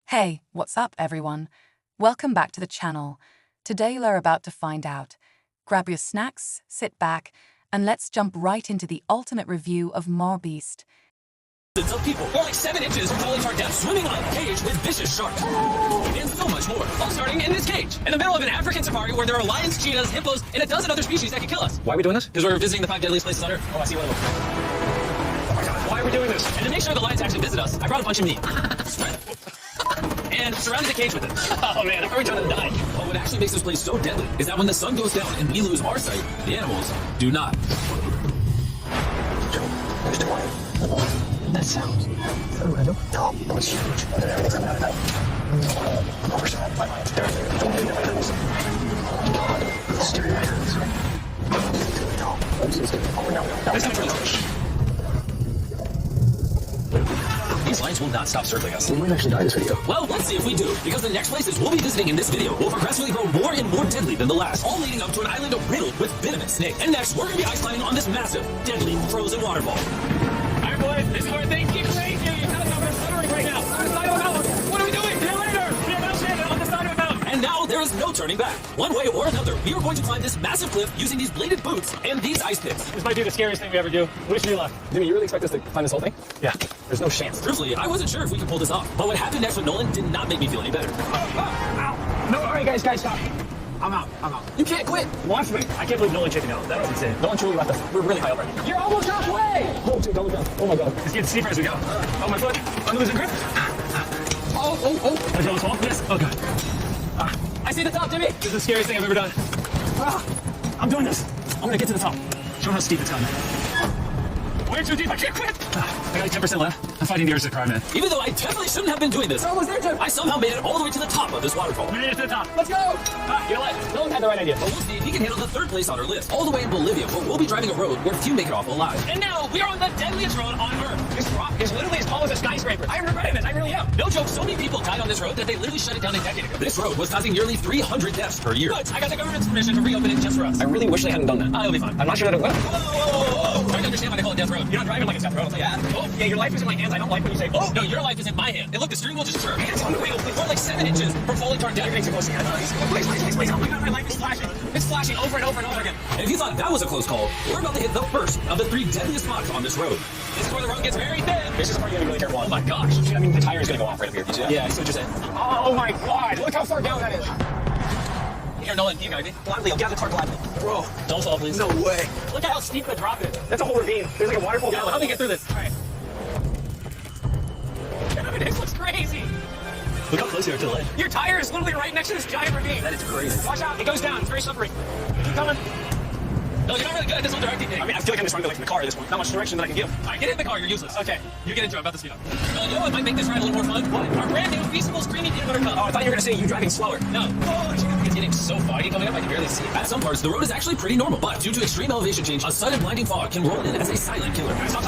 Hey, what's up everyone? Welcome back to the channel. Today we're about to find out. Grab your snacks, sit back, and let's jump right into the ultimate review of MrBeast. Of people, more like 7 inches from falling to our death, swimming on a cage with vicious sharks. And so much more, all starting in this cage, in the middle of an African safari where there are lions, cheetahs, hippos, and a dozen other species that can kill us. Why are we doing this? Because we're visiting the 5 deadliest places on Earth. Oh, I see one of them. Oh my god, why are we doing this? And to make sure the lions actually visit us, I brought a bunch of meat. And surrounded the cage with it. Oh man, how are we trying to die? But what actually makes this place so deadly is that when the sun goes down and we lose our sight, the animals do not. There's 20. That sounds so random. No, it's huge. Everything's coming out of that. First of all, my mind's dirty. Don't do that. God, it's dirty. Oh, no. This time these lions will not stop circling us. We might actually die in this video. Well, let's see if we do, because the next places we'll be visiting in this video will progressively grow more and more deadly than the last, all leading up to an island riddled with venomous snakes. And next, we're going to be ice climbing on this massive, deadly, frozen waterfall. Alright boys, this is where things keep changing. You kind of know we're stuttering right now. On the side of a mountain. What are we doing? See you later. We are now standing on the side of a mountain. And now there is no turning back. One way or another, we are going to climb this massive cliff using these bladed boots and these ice picks. This might be the scariest thing we ever do. Wish me luck. Jimmy, you really expect us to climb this whole thing? Yeah. There's no chance. Truthfully, I wasn't sure if we could pull this off, but what happened next with Nolan did not make me feel any better. Ow. No, alright guys, stop. I'm out. You can't quit. Watch me. I can't believe Nolan chicken out. That was insane. No one truly left us. We're really high already. You're almost halfway! Oh, dude, don't look down. Oh my god. Let's get steeper as we go. Oh, my foot. I'm losing grip. Oh. There's no fall? Yes. Oh, God. I see the top, Jimmy. This is the scariest thing I've ever done. I'm doing this. I'm gonna get to the top. Show how steep it's on. Way too deep. I can't quit. I got like 10% left. I'm fighting the urge to cry, man. Even though I definitely shouldn't have been doing this, We're almost there, Jim. I somehow made it all the way to the top of this waterfall. We made it to the top. Let's go. You know what? Nolan had the right idea. But we'll see if he can handle the 3rd place on our list, all the way in Bolivia, where we'll be driving a road where few make it off alive. And now, we are on the deadliest road on Earth. This rock is literally as tall as a skyscraper. I'm regretting this. I really am. No joke, so many people died on this road that they literally shut it down a decade ago. This road was causing nearly 300 deaths per year. But I got the government's permission to reopen it just for us. I really wish they hadn't done that. It'll be fine. I'm not sure that it will. Whoa. Trying to understand why they call it death road. You're not driving like a death road. I'll tell you that. Oh, Yeah, your life is in my hands. I don't like when you say, oh. no, your life is in my hand. And look, the steering wheel just turned. Hands on the wheel, please. We're like 7 inches from falling to our death. Please, please. Oh my god, my life is flashing. It's flashing over and over and over again. And if you thought that was a close call, we're about to hit the first of the 3 deadliest spots on this road. This is where the road gets very thin. This is where you gotta be really careful. Oh my gosh. I mean, the tire is gonna go off right up here. You see that? Yeah, I see what you're saying. Oh my god, look how far down that is. Here, Nolan, you guide me. Gladly, I'll get the car gladly. Bro, don't fall, please. No way. Look at how steep the drop is. That's a whole ravine. There's like a waterfall down. Help me get through this. Alright. This looks crazy. Look how close you are to the ledge. Your tire is literally right next to this giant ravine. That is crazy. Watch out, it goes down. It's very slippery. Keep coming. No, you're not really good at this one directing thing. I mean, I feel like I'm just running away from the car at this point. Not much direction that I can give. Alright, get in the car, you're useless. Okay. You get into it, I'm about to speed up. You know what might make this ride a little more fun? What? Our brand new Feastables Creamy Peanut Butter Cup. Oh, I thought you were gonna say you driving slower. No. Oh, it's getting so foggy coming up, I can barely see. At some parts, the road is actually pretty normal, but due to extreme elevation change, a sudden blinding fog can roll in as a silent killer. Stop,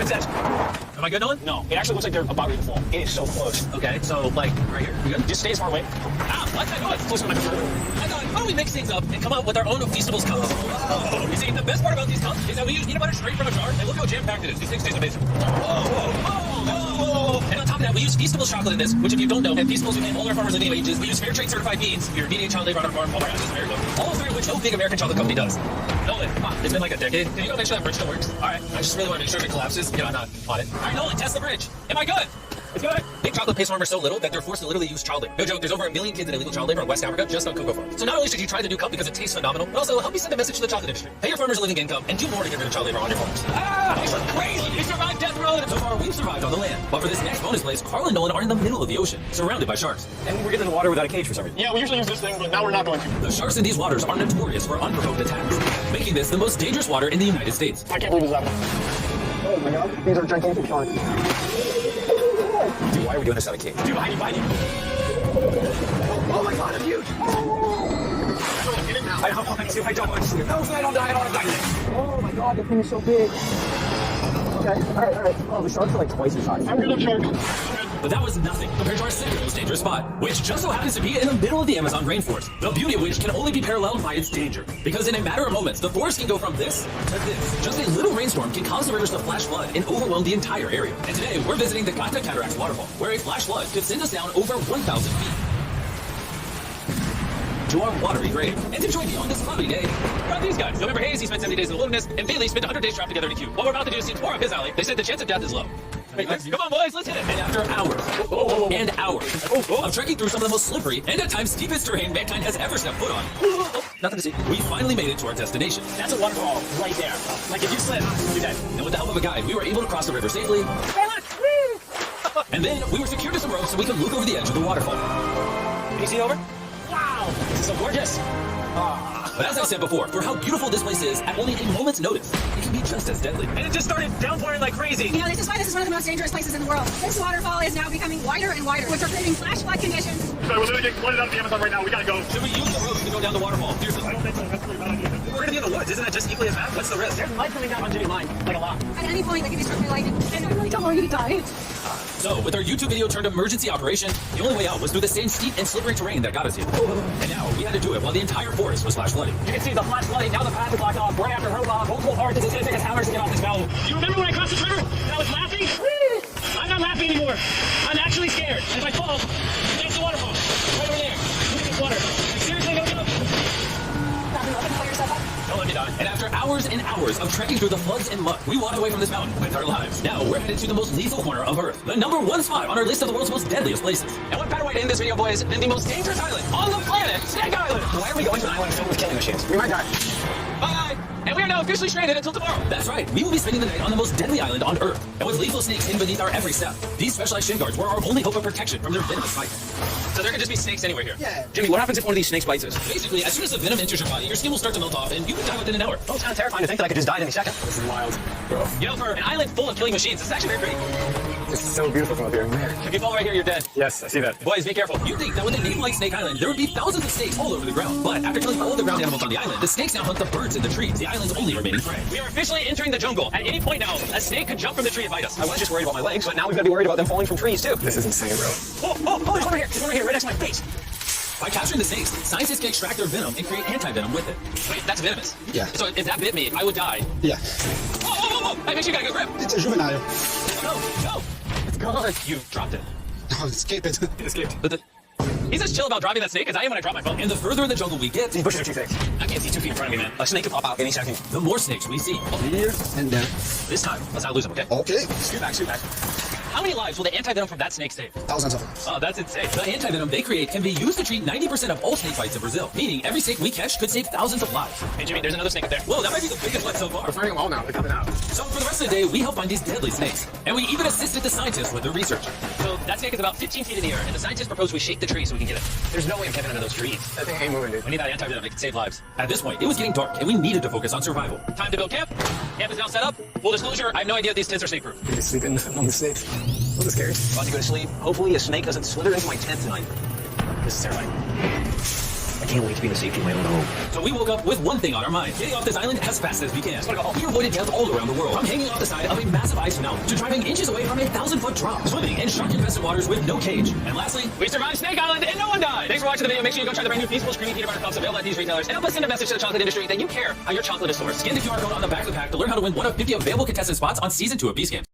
it's edge. Am I good, Nolan? No, it actually looks like they're about ready to fall. It is so close. Okay, so, like, right here. You good? Just stay as far away. Ah, what's that noise? Close to my controller. I thought, why don't we mix things up and come out with our own Feastables cups? Oh, you see, the best part about these cups is that we use peanut butter straight from a jar, and look how jam-packed it is. These things taste amazing. Whoa. And on top of that, we use Feastables chocolate in this, which if you don't know, at Feastables we pay all our farmers living wages. We use fair trade certified beans. You're needing child labor on our farm. Oh my gosh, this is very good. All of which no big American chocolate company does. Nolan, it's been like a decade. Can you go make sure that bridge still works? Alright, I just really want to make sure if it collapses. You know, I'm not on it. Alright, Nolan, test the bridge. Am I good? It's good. Big chocolate pays farmers so little that they're forced to literally use child labor. No joke, there's over 1 million kids in illegal child labor in West Africa just on cocoa farms. So not only should you try the new cup because it tastes phenomenal, but also help me send a message to the chocolate industry. Pay your farmers a living income and do more to get rid of child labor on your farms. These are crazy! We survived death road! So far, we've survived on the land. But for this next bonus place, Carl and Nolan are in the middle of the ocean, surrounded by sharks. And we're getting in the water without a cage for some reason. Yeah, we usually use this thing, but now we're not going to. The sharks in these waters are notorious for unprovoked attacks, making this the most dangerous water in the United States. I can't believe this happened. Oh my god. These are gigantic sharks. Dude, why are we doing this out of cage? Dude, behind you. Oh my god, it's huge. I don't want to. No, I don't die. Oh my god, the thing is so big. Okay, alright. Oh, the sharks are like twice the size. I'm good, shark. But that was nothing compared to our second most dangerous spot, which just so happens to be in the middle of the Amazon rainforest. The beauty of which can only be paralleled by its danger. Because in a matter of moments, the forest can go from this to this. Just a little rainstorm can cause the rivers to flash flood and overwhelm the entire area. And today, we're visiting the Gata Cataracts waterfall, where a flash flood could send us down over 1,000 feet to our watery grave. And to join me on this cloudy day, are these guys. Remember Hayes, he spent 70 days in the wilderness, and Bailey spent 100 days trapped together in a cube. What we're about to do is tour up his alley. They said the chance of death is low. Come on, boys, let's hit it. And after hours and hours of trekking through some of the most slippery and at times steepest terrain mankind has ever stepped foot on, nothing to see, we finally made it to our destination. That's a waterfall right there. Like if you slip, you're dead. And with the help of a guide, we were able to cross the river safely. Hey, look! And then we were secured to some ropes so we could look over the edge of the waterfall. Can you see over? Wow, this is so gorgeous. But as I said before, for how beautiful this place is, at only a moment's notice, it can be just as deadly. And it just started downpouring like crazy. You know, this is why this is one of the most dangerous places in the world. This waterfall is now becoming wider and wider, which are creating flash flood conditions. So we're literally getting flooded out of the Amazon right now. We gotta go. Should we use the ropes to go down the waterfall? Seriously. I don't think so. That's pretty bad idea. We're gonna be in the woods. Isn't that just equally as bad? What's the risk? There's mud coming down on Jimmy Line. Like a lot. At any point, they can be struck by lightning, and I really don't want you to die. So, with our YouTube video turned emergency operation, the only way out was through the same steep and slippery terrain that got us here. And now, we had to do it while the entire forest was flash flooding. You can see the flash flooding. Now the path is blocked off. Right after her multiple parts. It's gonna take us hours to get off this mountain. You remember when I crossed the river and I was laughing? I'm not laughing anymore. I'm actually scared. And if I fall, there's the waterfall. Right over there. Look at this water. Seriously, no joke. Don't let me die. And after hours and hours of trekking through the floods and mud, we walked away from this mountain with our lives. Now, we're headed to the most lethal corner of Earth, the #1 spot on our list of the world's most deadliest places. And what better way to end this video, boys, than the most dangerous island on the planet, Snake Island? Why are we going to an island filled with killing machines? We might die. Bye! And we are now officially stranded until tomorrow. That's right, we will be spending the night on the most deadly island on Earth, and with lethal snakes hidden beneath our every step. These specialized shin guards were our only hope of protection from their venomous bite. So there could just be snakes anywhere here. Yeah. Jimmy, what happens if one of these snakes bites us? Basically, as soon as the venom enters your body, your skin will start to melt off, and you can die within an hour. Oh, it's kind of terrifying to think that I could just die at any second. This is wild. Bro. You know, for an island full of killing machines, this is actually very pretty. It's so beautiful from up here, man. If you fall right here, you're dead. Yes, I see that. Boys, be careful. You'd think that with a name like Snake Island, there would be thousands of snakes all over the ground. But after killing all of the ground animals on the island, the snakes now hunt the birds in the trees, the island's only remaining prey. We are officially entering the jungle. At any point now, a snake could jump from the tree and bite us. I was just worried about my legs, but now we've got to be worried about them falling from trees, too. This is insane, bro. Oh, there's one right here. There's one right here, right next to my face. By capturing the snakes, scientists can extract their venom and create anti-venom with it. Wait, that's venomous. Yeah. So if that bit me, I would die. Yeah. Oh! Hey, make sure you got a good grip. It's a juvenile. No. It's gone. You dropped it. No, escape it. It escaped. He's as chill about dropping that snake as I am when I drop my phone. And the further in the jungle we get, These bushes are too thick. I can't see 2 feet in front of me, man. A snake could pop out any second. the more snakes we see. Here and there. This time, let's not lose him, okay? Okay. Scoot back. How many lives will the anti-venom from that snake save? Thousands of them. Oh, that's insane. The anti-venom they create can be used to treat 90% of all snake bites in Brazil, meaning every snake we catch could save thousands of lives. Hey, Jimmy, there's another snake up there. Whoa, that might be the biggest one so far. We're finding them all now. They're coming out. So for the rest of the day, we help find these deadly snakes. And we even assisted the scientists with their research. So that snake is about 15 feet in the air, and the scientists propose we shake the tree so we can get it. There's no way I'm getting under those trees. That thing ain't moving, dude. We need that anti-venom. It can save lives. At this point, it was getting dark, and we needed to focus on survival. Time to build camp. Camp is now set up. Full disclosure, I have no idea if these tents are snake-proof. You're sleeping among the snakes. A little scary. About to go to sleep. Hopefully a snake doesn't slither into my tent tonight. This is terrifying. I can't wait to be in the safety of my own home. So we woke up with one thing on our mind, getting off this island as fast as we can. Let's go home. We avoided death all around the world, from hanging off the side of a massive ice mountain to driving inches away from a 1,000-foot drop, swimming in shark-infested waters with no cage. And lastly, We survived Snake Island and no one died. Thanks for watching the video. Make sure you go try the brand new Feastables creamy peanut butter cups available at these retailers. And help us send a message to the chocolate industry that you care how your chocolate is sourced. scan the QR code on the back of the pack to learn how to win one of 50 available contestant spots on Season 2 of Beast Games.